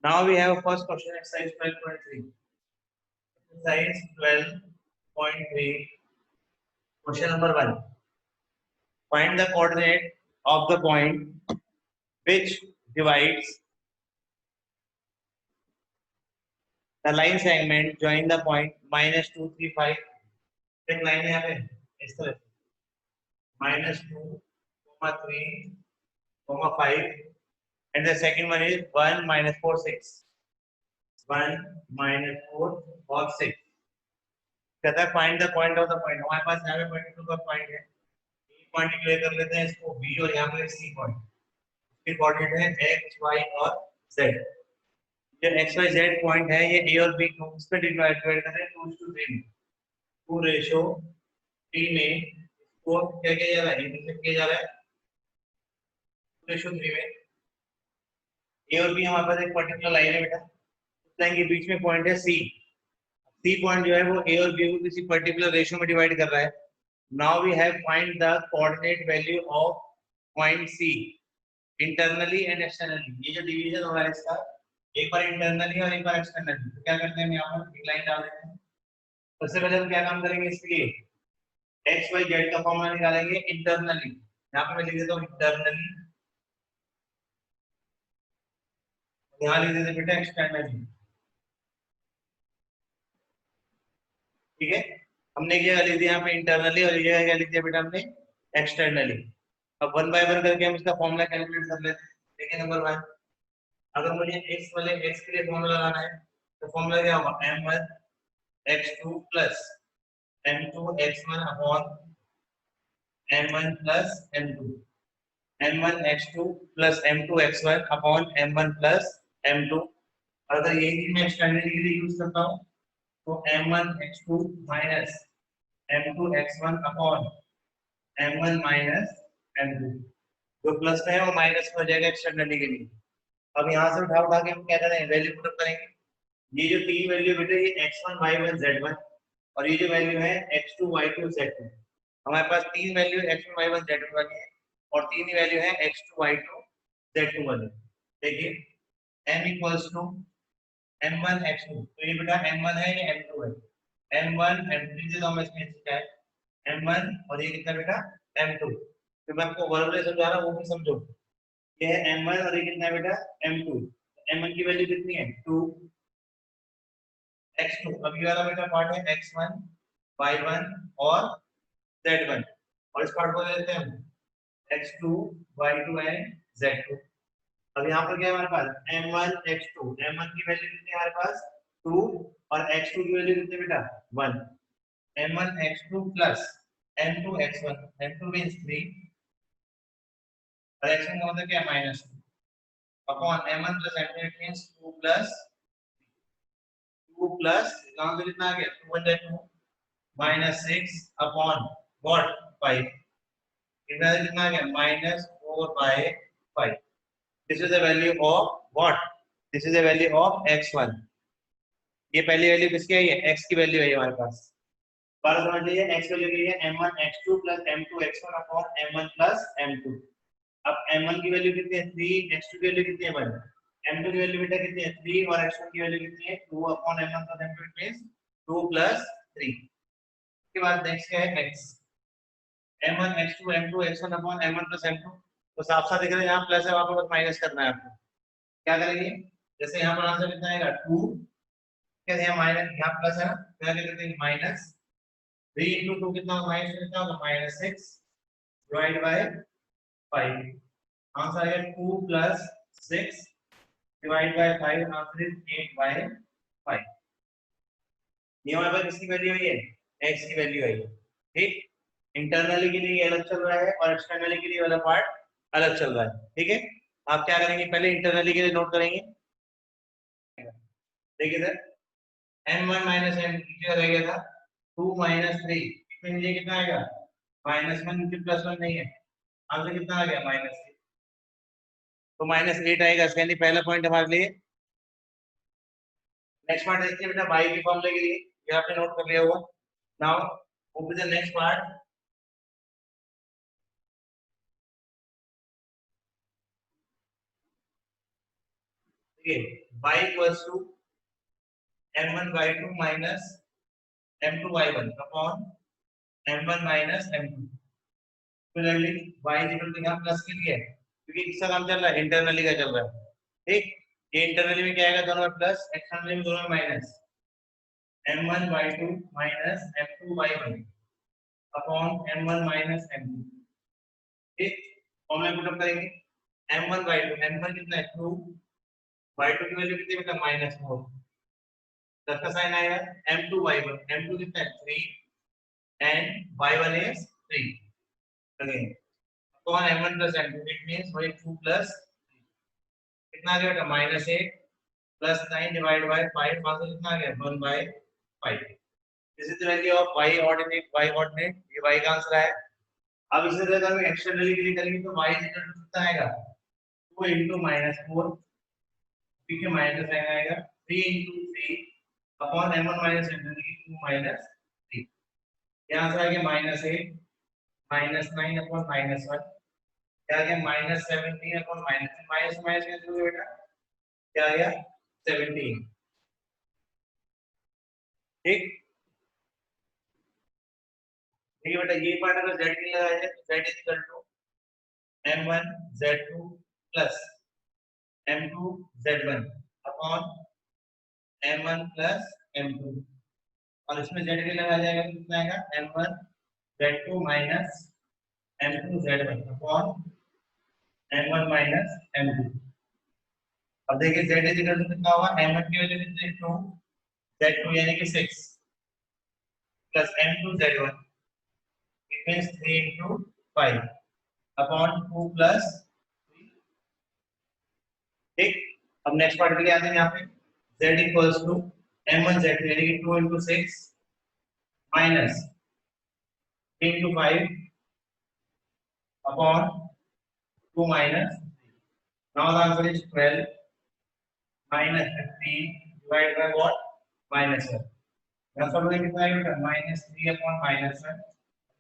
Now we have first question, exercise 12.3. Exercise 12.3. Question number 1. Find the coordinate of the point which divides the line segment join the point minus 2, 3, 5. एक line यहाँ पे इस तरह minus 2, 3, 5, and the second one is 1, minus 4, 6. 1, minus 4 और 6. कहता है find the point of the point. हमारे पास यहाँ पे पॉइंट 2 का पॉइंट है. ये पॉइंट डिक्लेयर कर लेते हैं इसको बी और यहाँ पे सी पॉइंट. इसके कोऑर्डिनेट है एक्स वाई और जेड. जो एक्स वाई जेड पॉइंट है ये ए और बी को इस पे डिवाइड करते हैं 2:3 में. 2 रेशो 3 में इसको क्या किया जा रहा है, इंटरसेक्ट किया जा रहा है 2 रेशो 3 में. ए और बी हमारे पास एक पर्टिकुलर लाइन है बेटा. इस लाइन के बीच में पॉइंट है सी. सी पॉइंट जो है वो ए और बी को किसी पर्टिकुलर रेशियो में डिवाइड कर रहा है. Now we have find the coordinate value of point C internally and externally. ये जो डिवीजन हो रहा है इसका एक बार इंटरनली और एक बार एक्सटर्नली. तो क्या करते हैं, हम यहाँ पर एक लाइन डाल देते हैं. सबसे पहले हम क्या काम करेंगे इसके लिए, एक्स वाई जेड का फॉर्मूला निकालेंगे इंटरनली. यहाँ पे मैं लिख देता हूँ इंटरनली, यहाँ लिख देते बेटा एक्सटर्नली. ठीक है, हमने एक जगह लिख दिया यहाँ पे इंटरनली और एक जगह क्या लिख दिया बेटा हमने एक्सटर्नली. अब वन बाय वन करके हम इसका फॉर्मूला कैलकुलेट कर लेते हैं. देखिए नंबर 1, अगर मुझे x वाले x के लिए फॉर्मूला लगाना है तो फॉर्मूला क्या होगा, m1 x2 plus m2 x1 upon m1 plus m2. m1 x2 plus m2 x1 upon m1 plus m2. अगर यही चीज मैं एक्सटर्नली के लिए यूज करता हूँ तो m1 x2 minus m2 x1 upon m1 minus m2. जो प्लस में है वो माइनस में हो जाएगा एक्सटर्नली के लिए. अब यहाँ से उठा उठा के हम क्या करेंगे, वैल्यू पुट करेंगे. ये जो तीन वैल्यू बेटे ये x1 y1 z1 और ये जो वैल्यू है x2 y2 z2. हमारे पास तीन वैल्यू x1 y1 z1 वाली है और तीन ही वैल्यू है x2 y2 z2 वाली. देखिए m equals to m1 x2, तो ये बेटा m1 है ये m2 है. m1 m3 से तो हम इसमें क्या है m1 और ये कितना बेटा m2. तो मैं आपको वर्बली समझा रहा हूँ वो भी समझो. ये है m1 और ये कितना है बेटा m2. m1 की वैल्यू कितनी है 2, x2. अब ये वाला बेटा पार्ट है x1 y1 और z1 और इस पार्ट को ले लेते हैं हम x2 y2 एंड z2. अब यहाँ पर क्या है हमारे पास m1 x2. m1 की वैल्यू कितनी है हमारे पास 2 और x2 की वैल्यू कितनी बेटा 1. m1 x2 plus m2 x1. m2 means 3 और x1 का मतलब क्या है -2 upon m1 plus m2 it means 2 plus 2 plus यहाँ पे कितना आ गया 2 1 2 -6 अपॉन व्हाट 5. इधर कितना आ गया -4/5. This is the value of what, this is the value of x1. ये पहली वैल्यू किसकी है, ये x की वैल्यू है हमारे पास. बार समझ लीजिए x वैल्यू की है m1 x2 plus m2 x1 upon m1 plus m2. अब m1 की वैल्यू कितनी है 3, x2 की वैल्यू कितनी है 1, m2 की वैल्यू बेटा कितनी है 3 और x1 की वैल्यू कितनी है 2 upon m1 plus m2 it means 2 plus 3. उसके बाद नेक्स्ट क्या है x m1 x2 m2 x1 upon m1 plus m2. तो साफ साफ दिख रहा है यहाँ प्लस है वहां पर बस माइनस करना है आपको. क्या करेंगे, जैसे यहाँ पर आंसर कितना आएगा 2, कैसे यहाँ माइनस यहाँ प्लस है ना तो क्या करते हैं माइनस 3 into 2 कितना होगा माइनस कितना होगा -6 डिवाइड बाय 5. आंसर आएगा 2 plus 6 divide by 5. Answer is 8/5. ये हमारे पास किसकी वैल्यू आई है, x की वैल्यू आई है. ठीक, इंटरनली के लिए ये अलग चल रहा है और एक्सटर्नली के लिए वाला पार्ट अलग चल रहा है. ठीक है, आप क्या करेंगे पहले इंटरनली के लिए नोट करेंगे. देखिए सर m1 माइनस m नीचे रह गया था 2 माइनस 3 इसमें नीचे कितना आएगा -1 नीचे +1 नहीं है. आंसर कितना आ गया -3 तो -8 आएगा. इसका यानी पहला पॉइंट हमारे लिए. नेक्स्ट पार्ट देखिए बेटा y के फॉर्मूले के लिए ये आपने नोट कर लिया होगा. Now move to the next part. ये y equals to m1 y2 minus m2 y1 upon m1 minus m2। Similarly y is equal to यहाँ प्लस के लिए है क्योंकि किसका काम चल रहा है, इंटरनली का चल रहा है। ठीक, ये इंटरनली में क्या आएगा, दोनों में प्लस, एक्सटर्नली में दोनों में minus. m1 y2 minus m2 y1 upon m1 minus m2। ठीक, फॉर्मूला पुट अप करेंगे। m1 y2, m1 कितना है 2, y2 की वैल्यू कितनी है -4, प्लस का साइन आएगा। m2 y1, m2 कितना है 3 and y1 is 3 again upon m1 plus m2, it means वही 2 plus कितना आ गया बेटा -8 plus 9 divided by 5, आंसर कितना आ गया 1/5। This is the value of y ordinate, ये y का आंसर है। अब इसे अगर हम एक्सटर्नली के लिए करेंगे तो y इक्वल टू कितना आएगा 2 into -4, पीछे माइनस साइन आएगा 3 into 3 upon m1 minus m2 2 minus 3। यहाँ से आ गया -8 -9 अपॉन -1, क्या आ गया -17 अपॉन माइनस माइनस कैंसिल हो बेटा, क्या आ गया 17। ठीक, ठीक है बेटा, ये पार्ट अगर z के लगाया जाए तो z is equal to m1 z2 plus m2 z1 upon m1 plus m2, और इसमें z के लगाया जाएगा तो कितना आएगा m1 z2 minus m2 z1 upon m1 minus m2। अब देखिए z इज इक्वल टू कितना होगा, m1 की वैल्यू कितनी है 2, z2 यानी कि 6 plus m2 z1, it means 3 into 5 upon 2 plus 3। ठीक, अब नेक्स्ट पार्ट के लिए आते हैं। यहाँ पे z equals to m1 z2 यानी कि 2 into 6 minus 3 into 5 upon 2 minus 3। Now the answer is 12 minus 15 divided by what, -1। यहाँ सब में कितना आएगा -3 अपॉन -1,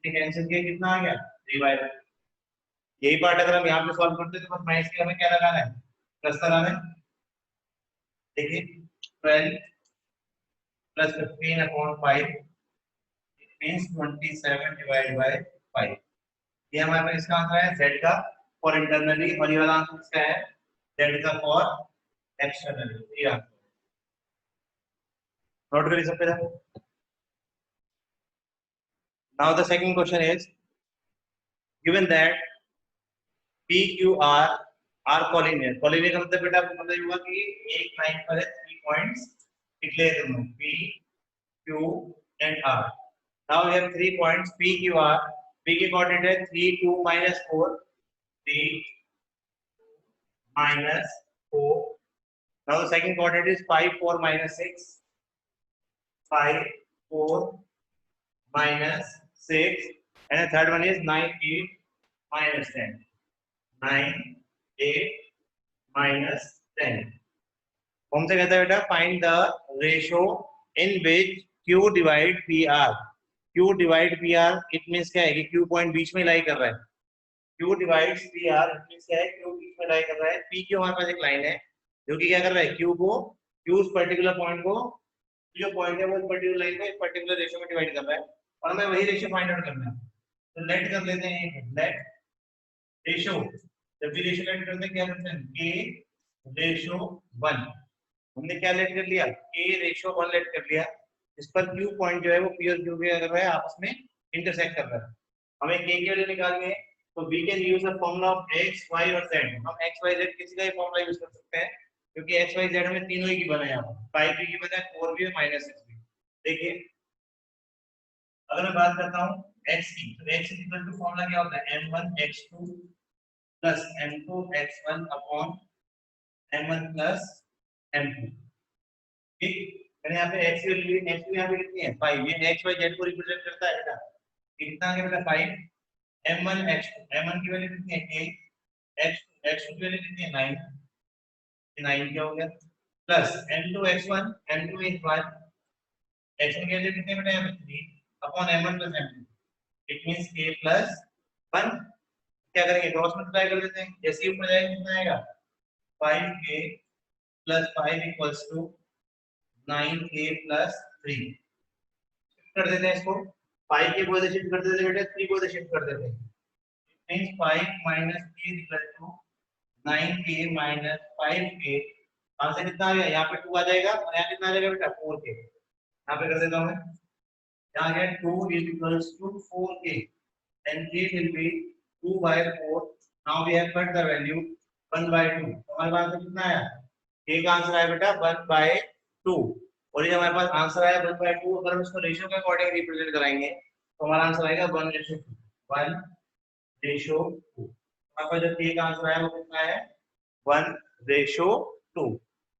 ठीक है, आंसर किया कितना आ गया 3/1। यही पार्ट अगर हम यहाँ पे सॉल्व करते तो बस माइनस के हमें क्या लगाना है, प्लस लगाना है। देखिए 12 plus 15 upon 5, it means 27 divided by 5। ये हमारे पास इसका आंसर है z का फॉर इंटरनली, और ये वाला आंसर इसका है z का फॉर एक्सटर्नली। ये आंसर नोट करिए सब पे। Now the second question is given that P Q R are collinear। collinear का मतलब बेटा आपको पता ही होगा कि एक लाइन पर है 3 पॉइंट्स डिक्लेयर करना P Q and R। Now we have 3 points P Q R। P की कोऑर्डिनेट है 3 2 -4, 3 -4। Now the second coordinate is 5 4 -6, 5 4 -6, and the third one is 9 8 -10, 9 8 -10। कौन सा कहता है बेटा, find the ratio in which Q divide PR। Q divide PR it means क्या है कि Q पॉइंट बीच में लाई कर रहा है। Q divides PR it means क्या है, Q बीच में लाई कर रहा है। P की हमारे पास एक लाइन है जो कि क्या कर रहा है, Q उस पर्टिकुलर पॉइंट को, जो पॉइंट है वो इस पर्टिकुलर लाइन को एक पर्टिकुलर रेशियो में डिवाइड कर रहा है, और हमें वही रेशियो फाइंड आउट करना है। तो लेट कर लेते हैं, लेट रेशियो, जब भी रेशियो लेट करते हैं क्या करते हैं, K रेशियो 1। हमने क्या लेट कर लिया, K रेशियो 1 लेट कर लिया। इस पर Q पॉइंट जो है वो P और Q के कर रहा है, आपस में इंटरसेक्ट कर रहा है। हमें K की वैल्यू निकालनी है, तो we can use the formula of x, y और z। हम x, y, z किसी का भी फॉर्मूला यूज कर सकते हैं, क्योंकि x, y, z में तीनों ही गिवन है। यहाँ 5 भी गिवन है, 4 भी है, -6 भी। देखिए अगर मैं बात करता हूँ x की, तो x इक्वल टू फॉर्मूला क्या होता है, m1 x2 plus m2 x1 upon m1 plus m2। ठीक, मैंने यहाँ पे x की वैल्यू, x की यहाँ पे कितनी है 5, ये x, y, z को रिप्रेजेंट करता है बेटा। कितना आ गया बेटा 5, m1 x2, m1 की वैल्यू कितनी है 8, x2 की वैल्यू कितनी है 9, ये 9 क्या हो गया, plus m2 x1, m2 is 1, x1 की वैल्यू कितनी है बेटा यहाँ पे 3 upon m1 plus m2, it means k plus 1। क्या करेंगे, क्रॉस मल्टीप्लाई कर देते हैं, जैसे ही ऊपर जाएगा कितना आएगा 5k plus 5 equals to 9a plus 3 कर देते हैं इसको। 5 के पॉजिटिव शिफ्ट कर देते हैं बेटा, 3 को शिफ्ट कर देते हैं। Means 5 minus a equal to 9a minus 5a। Answer कितना आ गया? यहाँ पे 2 आ जाएगा और यहाँ कितना आ जाएगा बेटा? 4k। यहाँ पे कर देता हूँ मैं, यहाँ गया 2 is equals to 4k and k will be 2 by 4. Now we have cut the value 1 by 2. हमारे पास आंसर कितना आया? k का आंसर आया बेटा 1 by 2। और ये हमारे पास आंसर आया 1 by 2। अगर हम इसको रेशियो के अकॉर्डिंग रिप्रेजेंट कराएंगे तो हमारा आंसर आएगा 1:2। 1:2। हमारे पास जो k का आंसर आया वो कितना है? 1:2।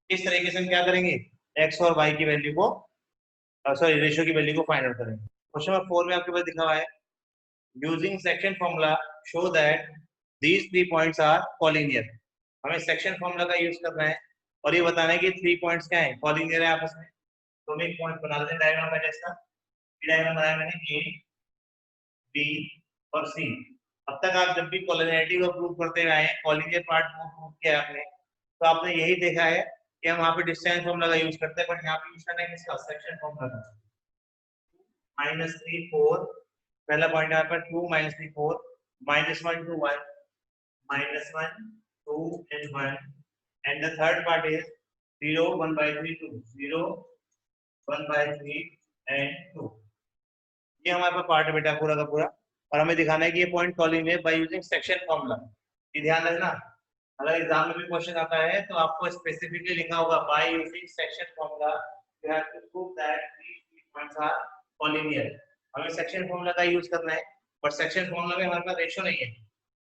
इस तरीके से हम क्या करेंगे? x और y की वैल्यू को, सॉरी, रेशियो की वैल्यू को फाइंड आउट करेंगे। क्वेश्चन नंबर 4 में आपके पास दिखा हुआ है, using section formula show that these 3 points are collinear. हमें सेक्शन फॉर्मूला का यूज करना है और ये बताना है कि 3 पॉइंट्स क्या हैं, कॉलिनियर है आपस में। तो हम एक पॉइंट बना लेते हैं डायग्राम पहले इसका। डायग्राम बनाया मैंने a, b और c। अब तक आप जब भी कॉलिनियरिटी को प्रूव करते हुए आए हैं, कॉलिनियर पार्ट को प्रूव किया आपने, तो आपने यही देखा है कि हम वहाँ पे डिस्टेंस फॉर्मूला का यूज करते हैं, बट यहाँ पे यूज करना है किसका? सेक्शन फॉर्मूला का। -3 4, पहला पॉइंट यहाँ पर 2 -3 4, -1 2 1, -1 2 and 1, and the third part is 0 1 by 3 2, 0 1 by 3 and 2। ये हमारे पास पार्ट है बेटा पूरा का पूरा, और हमें दिखाना है कि ये पॉइंट कॉलिंग है बाय यूजिंग सेक्शन फॉर्मूला। ये ध्यान रखना, अगर एग्जाम में भी क्वेश्चन आता है तो आपको स्पेसिफिकली लिखा होगा by using section formula you have to prove that these points are collinear. हमें सेक्शन फॉर्मूला का यूज करना है, पर सेक्शन फॉर्मूला में हमारे पास रेशियो नहीं है।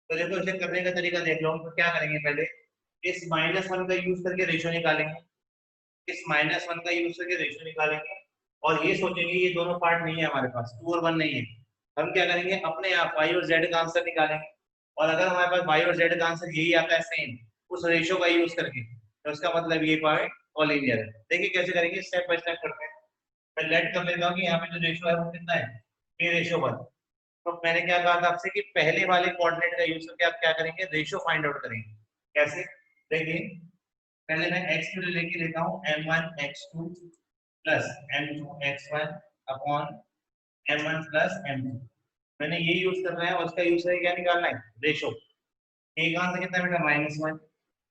तो देखो इसे करने का तरीका देख लो। तो क्या करेंगे? पहले इस -1 का यूज करके रेशियो निकालेंगे, इस -1 का यूज करके रेशियो निकालेंगे, और ये सोचेंगे ये दोनों पार्ट नहीं है हमारे पास, 2 और 1 नहीं है। हम क्या करेंगे? अपने आप y और z का आंसर निकालेंगे, और अगर हमारे पास y और z का आंसर यही आता है सेम उस रेशियो का यूज करके, तो उसका मतलब ये पॉइंट कॉलिनियर है। देखिए कैसे करेंगे, स्टेप बाय स्टेप करते हैं। मैं लेट कर लेता हूँ कि यहाँ पे जो रेशियो है वो कितना है? k:1। तो मैंने क्या कहा था आपसे कि पहले वाले कोऑर्डिनेट का यूज करके आप क्या करेंगे? रेशियो फाइंड आउट करेंगे। कैसे? देखिए पहले मैं x के लिए लेके लेता हूँ m1 x2 plus m2 x1 upon m1 plus m2। मैंने ये यूज करना है और उसका यूज करके क्या निकालना है? रेशियो। k का आंसर कितना है बेटा? -1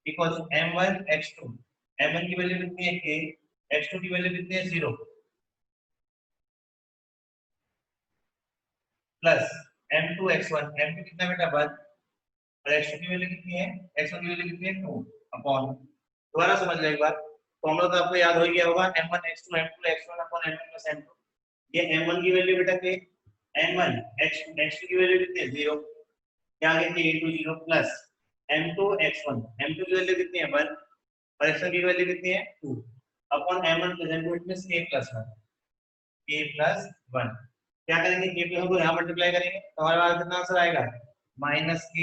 इक्वल्स m1 x2। m1 की वैल्यू कितनी है? k। x2 की वैल्यू कितनी है? 0 प्लस m2 x1। m2 कितना है बेटा? 1। और x2 की वैल्यू कितनी है? x1 की वैल्यू कितनी है? 2 अपॉन, दोबारा समझ लो एक बार, फॉर्मूला तो आपको याद हो गया होगा, m1 x2 m2 x1 upon m2 plus m2। ये m1 की वैल्यू बेटा के m1 x2 की वैल्यू कितनी है? 0। क्या आगे के 0 प्लस m2 x1। m2 की वैल्यू कितनी है? 1। और x1 की वैल्यू कितनी है? 2 upon m1 plus m2 means k plus 1। k plus 1 क्या करेंगे? k प्लस 1 को यहां मल्टीप्लाई करेंगे तो हमारे पास कितना आंसर आएगा? -k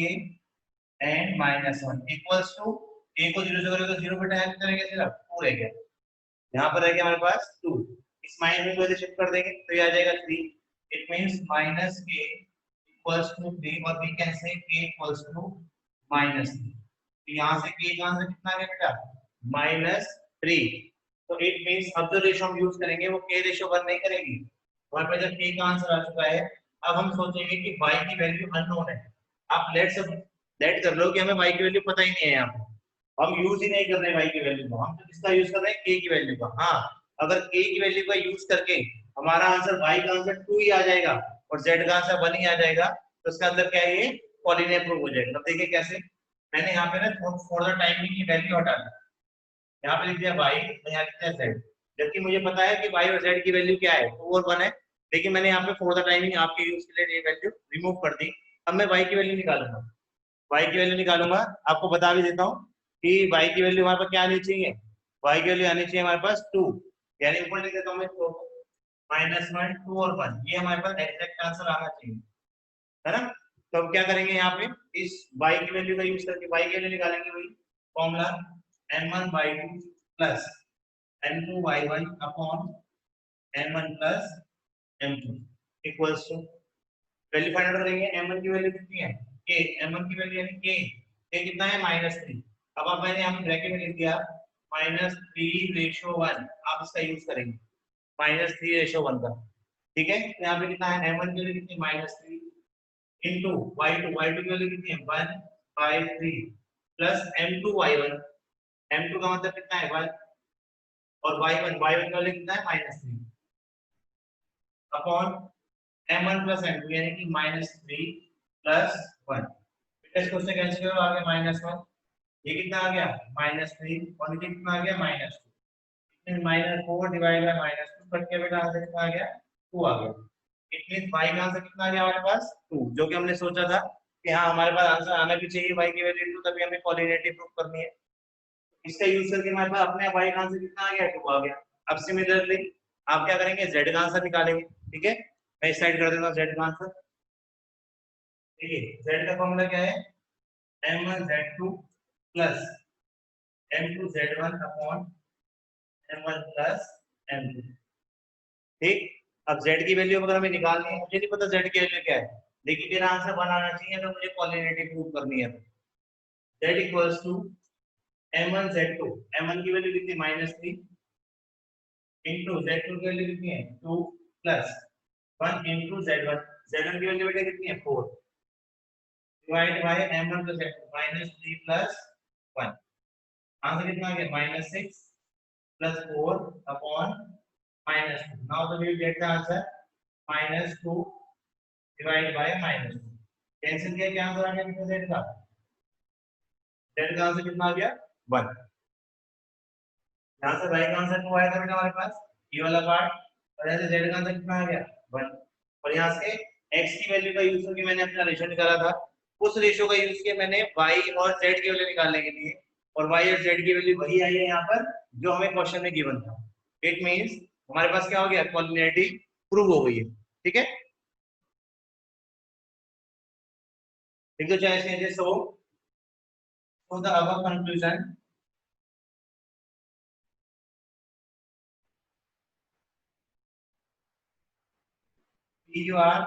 and -1 equals to, a को 0 से करोगे तो 0 बेटा, यहाँ करेंगे सिर्फ 2 रह गया, यहाँ पर रह गया हमारे पास 2। इस माइनस को शिफ्ट कर देंगे तो ये आ जाएगा 3। It means -k equals to 3, और we can say k equals to -3। तो यहाँ से k का आंसर कितना आ गया बेटा? -3। तो इट मींस अब जो रेशियो हम यूज करेंगे वो k रेशियो 1 नहीं करेगी। हमारे पास जब k का आंसर आ चुका है, अब हम सोचेंगे कि y की वैल्यू अननोन है। आप लेट कर लो कि हमें y की वैल्यू पता ही नहीं है, यहाँ पे हम यूज ही नहीं कर रहे y की वैल्यू को, हम तो किसका यूज कर रहे हैं? k की वैल्यू का। हाँ, अगर k की वैल्यू का यूज करके हमारा आंसर y का आंसर 2 ही आ जाएगा और z का आंसर 1 ही आ जाएगा, तो इसका मतलब क्या है? ये कॉलिनियर प्रूव हो जाएगा। अब देखिए कैसे, मैंने यहाँ पे ना फॉर द टाइम की वैल्यू हटा दी, यहाँ पे लिख दिया y और यहाँ लिख दिया z, जबकि मुझे पता है कि y और z की वैल्यू क्या है? 2 और 1 है, लेकिन मैंने यहाँ पे फॉर द टाइमिंग आपके यूज के लिए ये वैल्यू रिमूव कर दी। अब मैं y की वैल्यू निकालूंगा, y की वैल्यू निकालूंगा। आपको बता भी देता हूँ कि y की वैल्यू हमारे पास क्या आनी चाहिए? y की वैल्यू आनी चाहिए हमारे पास 2, यानी ऊपर लिख देता हूँ मैं इसको -1 2 और 1, ये हमारे पास एग्जैक्ट आंसर आना चाहिए, है ना? तो अब क्या करेंगे? यहाँ पे इस y की वैल्यू का यूज करके y की वैल्यू निकालेंगे, वही formula m1/2 plus m2/1 upon m1 plus m2 equals to, value find out करेंगे। m1 की वैल्यू कितनी है? k। m1 की वैल्यू यानी k, k कितना है? -3। अब आप मैंने यहाँ पे ब्रैकेट में लिख दिया -3:1 आप इसका यूज करेंगे, -3:1 का। ठीक है, तो यहाँ पे कितना है, m1 की वैल्यू कितनी -3 इंटू y2 की वैल्यू कितनी है 1/3 प्लस m2 m2 का मतलब कितना है 1 और y1 का वैल्यू कितना है -3 अपॉन m1 प्लस m2 यानी कि -3 प्लस 1। इसको से कैंसिल करो, आ गया -1, ये कितना आ गया -3 और नीचे कितना आ गया -2, -4 डिवाइड बाय -2 कट के बेटा आंसर कितना आ गया 2 आ गया। इट मींस y का आंसर कितना आ गया हमारे पास 2, जो कि हमने सोचा था कि हाँ हमारे पास आंसर आना भी चाहिए y की वैल्यू 2, तभी हमें कोऑर्डिनेट प्रूव करनी है। इसका यूज करके हमारे पास अपने y का आंसर कितना आ गया 2 आ गया। अब सिमिलरली आप क्या करेंगे z का आंसर निकालेंगे। ठीक है, मैं इस साइड कर देता हूं z का आंसर। देखिए z का फॉर्मूला क्या है, m1z2 plus m2z1 upon m1 plus m2। ठीक, अब z की वैल्यू अगर हमें निकालनी है, मुझे नहीं पता z की वैल्यू क्या है, लेकिन मेरा आंसर 1 आना चाहिए, तो मुझे कोऑर्डिनेट प्रूव करनी है। z equals to m1z2, m1 की वैल्यू कितनी -3 इंटू z2 की वैल्यू कितनी है 2 प्लस 1 इंटू z1, z1 की वैल्यू बेटा कितनी है 4 divide by m1 plus m2 -3 plus 1, answer कितना आ गया -6 plus 4 upon -2। Now the we get the answer -2 divide by -2। Cancel किया, क्या आंसर आ गया बेटा z का, z का आंसर कितना आ गया 1। यहाँ से y का आंसर 2 आया था बेटा हमारे पास, ये वाला पार्ट, और यहाँ से z का आंसर कितना आ गया 1। और यहाँ से x की वैल्यू का यूज करके मैंने अपना रेशियो निकाला था, उस रेशियो का यूज किया मैंने y और z की वैल्यू निकालने के लिए, और y और z की वैल्यू वही आई है यहाँ पर जो हमें क्वेश्चन में गिवन था। इट मींस हमारे पास क्या हो गया, कोऑर्डिनेट प्रूव हो गई है। ठीक है, एक तो चाहिए so the above conclusion PQR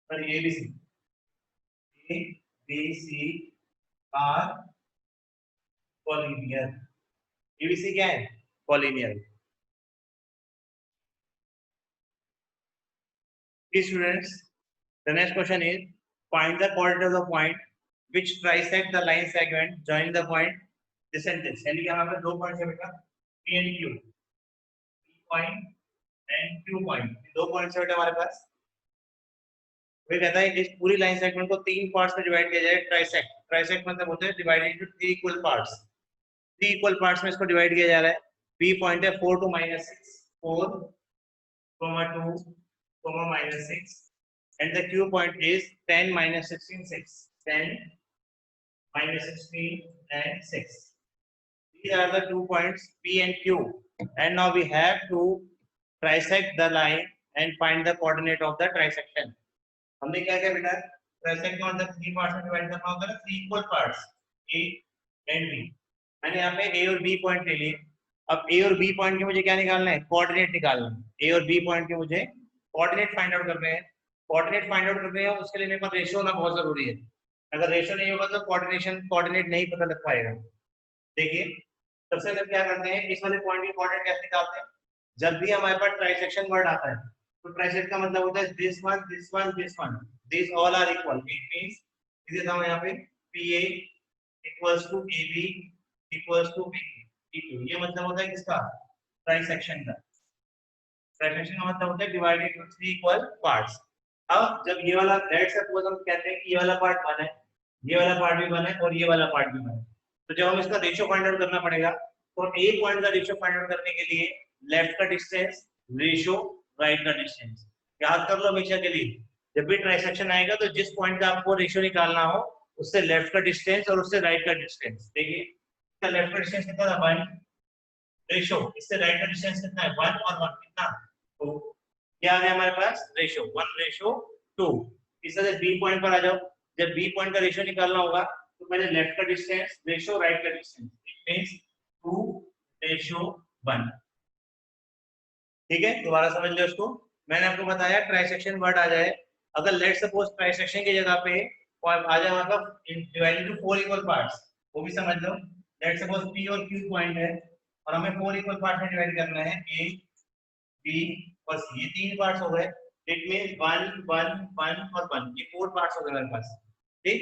पर ABC are collinear। ABC क्या है, collinear। Students, the next question is find the coordinate of the point which trisect the line segment joining the point this and this। यानी कि यहाँ पे दो points है बेटा P and Q, P point and Q point, दो points है बेटा हमारे पास। वे कहता है इस पूरी लाइन सेगमेंट को तीन पार्ट्स में डिवाइड किया जाए, ट्राइसेक्ट। ट्राइसेक्ट मतलब होता है divided into three equal parts, three equal parts में इसको डिवाइड किया जा रहा है। P पॉइंट है 4 to -6, 4, 2, -6, and the Q point is 10, -16, 6, 10, -16 and 6. These are the 2 points P and Q, and now we have to trisect the line and find the coordinate of the trisection। हमने क्या किया बेटा, trisect का मतलब three parts में divide करना होता है, three equal parts A and B। मैंने यहाँ पे A और B पॉइंट ले लिए। अब A और B पॉइंट के मुझे क्या निकालना है, कोऑर्डिनेट निकालना है। A और B पॉइंट के मुझे कोऑर्डिनेट फाइंड आउट करने हैं। कोऑर्डिनेट फाइंड आउट करने हैं, उसके लिए मेरे पास रेशियो होना बहुत जरूरी है। अगर रेशियो नहीं होगा तो कोऑर्डिनेट नहीं पता लग पाएगा। देखिए सबसे पहले क्या करते हैं, इस वाले पॉइंट की कोऑर्डिनेट कैसे निकालते हैं, जब भी हमारे पास ट्राइसेक्शन वर्ड आता है तो ट्राइसेक्ट का मतलब होता है this one this one this one, this all are equal. It means इसे हम यहाँ पे PA equals to AB equals to BQ, ये मतलब होता है किसका, ट्राइसेक्शन का। ट्राइसेक्शन का मतलब होता है divided into three equal parts. अब जब ये वाला लेट्स सपोज हम कहते हैं कि ये वाला पार्ट बना है, ये वाला पार्ट भी बना है और ये वाला पार्ट भी बना है, तो जब हम इसका रेशियो फाइंड आउट करना पड़ेगा, तो ए पॉइंट का रेशियो फाइंड आउट करने के लिए लेफ्ट का डिस्टेंस रेशियो राइट का डिस्टेंस याद कर लो हमेशा के लिए। जब भी ट्राइसेक्शन आएगा तो जिस पॉइंट का आपको रेशियो निकालना हो उससे लेफ्ट का डिस्टेंस और उससे राइट का डिस्टेंस। देखिए इसका लेफ्ट का डिस्टेंस कितना था 1 रेशियो, इससे राइट का डिस्टेंस कितना है 1 और 1 कितना 2। क्या आ गया हमारे पास रेशियो 1:2। इस तरह से बी पॉइंट पर आ जाओ, जब बी पॉइंट का रेशियो निकालना होगा तो पहले लेफ्ट का डिस्टेंस रेशियो राइट का डिस्टेंस, इट मींस 2:1। ठीक है, दोबारा समझ लो इसको। मैंने आपको बताया ट्राइसेक्शन वर्ड आ जाए, अगर लेट सपोज ट्राइसेक्शन की जगह पे आ जाए मतलब डिवाइडेड इनटू 4 इक्वल पार्ट्स, वो भी समझ लो। लेट्स सपोज P और Q पॉइंट है और हमें 4 इक्वल पार्ट में डिवाइड करना है, A B और C, ये 3 पार्ट्स हो गए। इट मींस 1 1 1 और 1, ये 4 पार्ट्स हो गए मेरे पास। ठीक,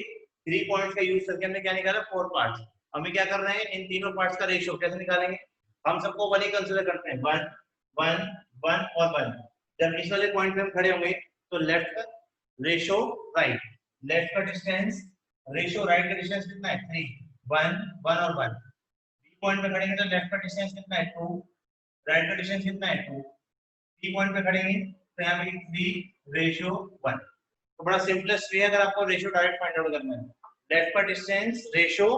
3 पॉइंट्स का यूज करके हमने क्या निकाला, 4 पार्ट्स। हमें क्या कर रहे हैं, इन तीनों पार्ट्स का रेशियो कैसे निकालेंगे, हम सबको 1 ही कंसीडर करते हैं, 1 1 1 और 1। जब इस वाले पॉइंट पे हम खड़े होंगे तो लेफ्ट का रेशियो राइट, लेफ्ट का डिस्टेंस रेशियो राइट का डिस्टेंस कितना है, 3 1 1 और 1। बी पॉइंट पे खड़ेंगे तो लेफ्ट का डिस्टेंस कितना है, 2, राइट का डिस्टेंस कितना है, 2। सी पॉइंट पे खड़ेंगे तो यहाँ पे 3:1। तो बड़ा सिंपलेस्ट वे है अगर आपको रेशियो डायरेक्ट फाइंड आउट करना है, लेफ्ट का डिस्टेंस रेशियो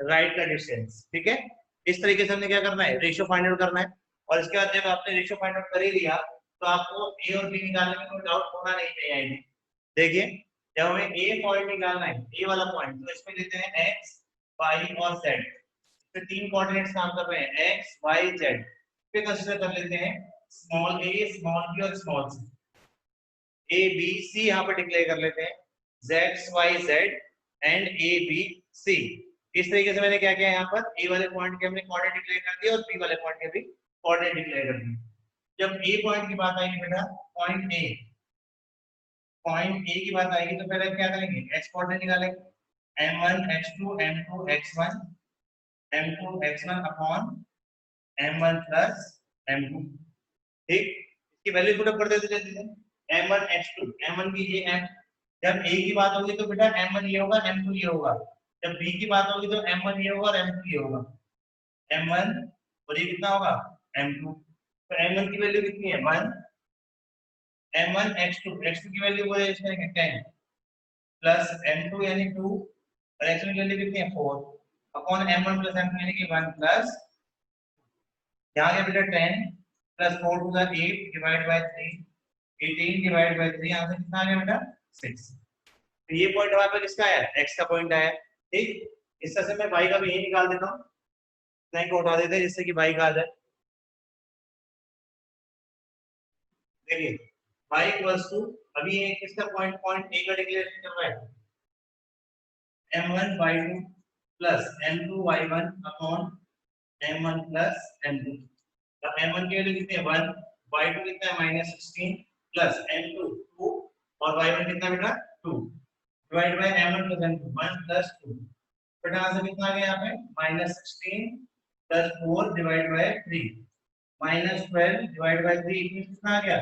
राइट का डिस्टेंस। ठीक है, इस तरीके से हमने क्या करना है, रेशियो फाइंड आउट करना है। और इसके बाद जब आपने रेशियो फाइंड आउट कर ही लिया तो आपको ए और बी निकालने में कोई डाउट होना नहीं चाहिए। आई देखिए, जब हमें ए पॉइंट निकालना है, ए वाला पॉइंट, तो इसमें लेते हैं एक्स वाई और जेड। इसमें 3 कोऑर्डिनेट्स काम कर रहे हैं, एक्स वाई जेड। फिर कंसीडर कर लेते हैं स्मॉल ए स्मॉल बी और small C, A B C यहाँ पे डिक्लेयर कर लेते हैं, Z Y Z and A B C. इस तरीके से मैंने क्या किया, यहाँ पर ए वाले पॉइंट के हमने कोऑर्डिनेट डिक्लेयर कर दिया और बी वाले पॉइंट के भी कोऑर्डिनेट डिक्लेयर कर दिए। जब ए पॉइंट की बात आएगी बेटा, पॉइंट ए की बात आएगी तो पहले क्या करेंगे, एक्स कोऑर्डिनेट निकालेंगे, m1 x2 m2 x1 m2 x1 upon m1 plus m2। ठीक, इसकी वैल्यू पुट अप कर देते जल्दी से, m1 x2 m1 की ये m, जब a की बात होगी तो बेटा m1 ये होगा m2 ये होगा, जब b की बात होगी तो m1 ये होगा और m2 ये होगा, m1 और ये कितना होगा m2। तो m1 की वैल्यू कितनी है 1, m1 x2 की वैल्यू वो है इसमें 10 प्लस m2 यानी 2 और x1 की वैल्यू कितनी है 4 अपॉन m1 प्लस m2 यानी कि 1 प्लस, यहाँ के बेटा 10 plus 4 to the 8 divide by 3, 18 divide by 3, यहाँ से कितना आ गया बेटा 6। तो ये पॉइंट हमारे पास किसका आया, x का पॉइंट आया। ठीक, इस तरह से मैं y का भी यही निकाल देता हूँ, नहीं को उठा देते हैं जिससे कि y का आ जाए। देखिए y इक्वल्स टू, अभी ये किसका पॉइंट, पॉइंट a का डिक्लेरेशन कर रहा है, m1 y2 plus m2 y1 upon m1 plus m2। अब m1 की वैल्यू कितनी है 1, y2 कितना है -16 प्लस m2 2 और y1 कितना बेटा 2 divide by m1 plus m2 1 plus 2। बेटा आंसर कितना आ गया यहाँ पे -16 plus 4 divide by 3 -12 divide by 3 कितना आ गया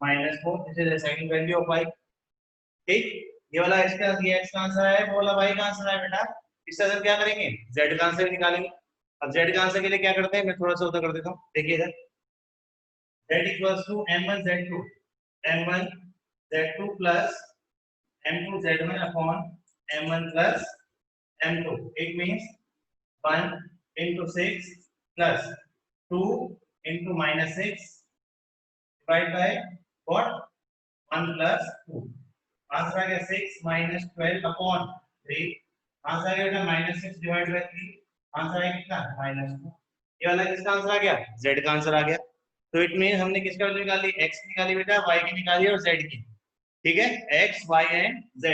-4। This is the second value of y। ठीक, ये वाला x का, ये x का आंसर है, वो वाला y का आंसर है बेटा। इससे हम क्या करेंगे, z का आंसर निकालेंगे। अब z का आंसर के लिए क्या करते हैं, मैं थोड़ा सा उधर कर देता हूं, देखिए इधर z equals to m1 z2 plus m2 z1 upon m1 plus m2। It means 1 into 6 plus 2 into -6 divided by what, 1 plus 2। Answer आ गया 6 minus 12 upon 3। आंसर आ गया बेटा -6 divided by 3, आंसर आया कितना -2। ये वाला किसका आंसर आ गया, z का आंसर आ गया। तो इट मीन हमने किसका वैल्यू निकाली, x निकाली बेटा, y की निकाली और z की। ठीक है, x y and z,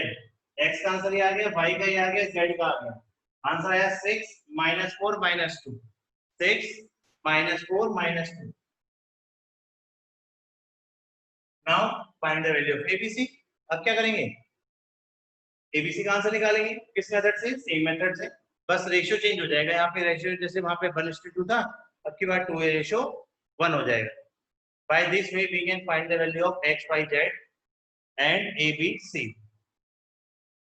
x का आंसर ये आ गया, y का ये आ गया, z का आ गया। आंसर आया 6 -4 -2, 6 -4 -2। Now find the value of ABC। अब क्या करेंगे, ABC का आंसर निकालेंगे किस मेथड से, सेम मेथड से, बस रेशियो चेंज हो जाएगा। यहाँ पे रेशियो जैसे वहां पे 1:2 था, अब की बार 2:1 हो जाएगा। By this way we can find the value of x y z and ABC।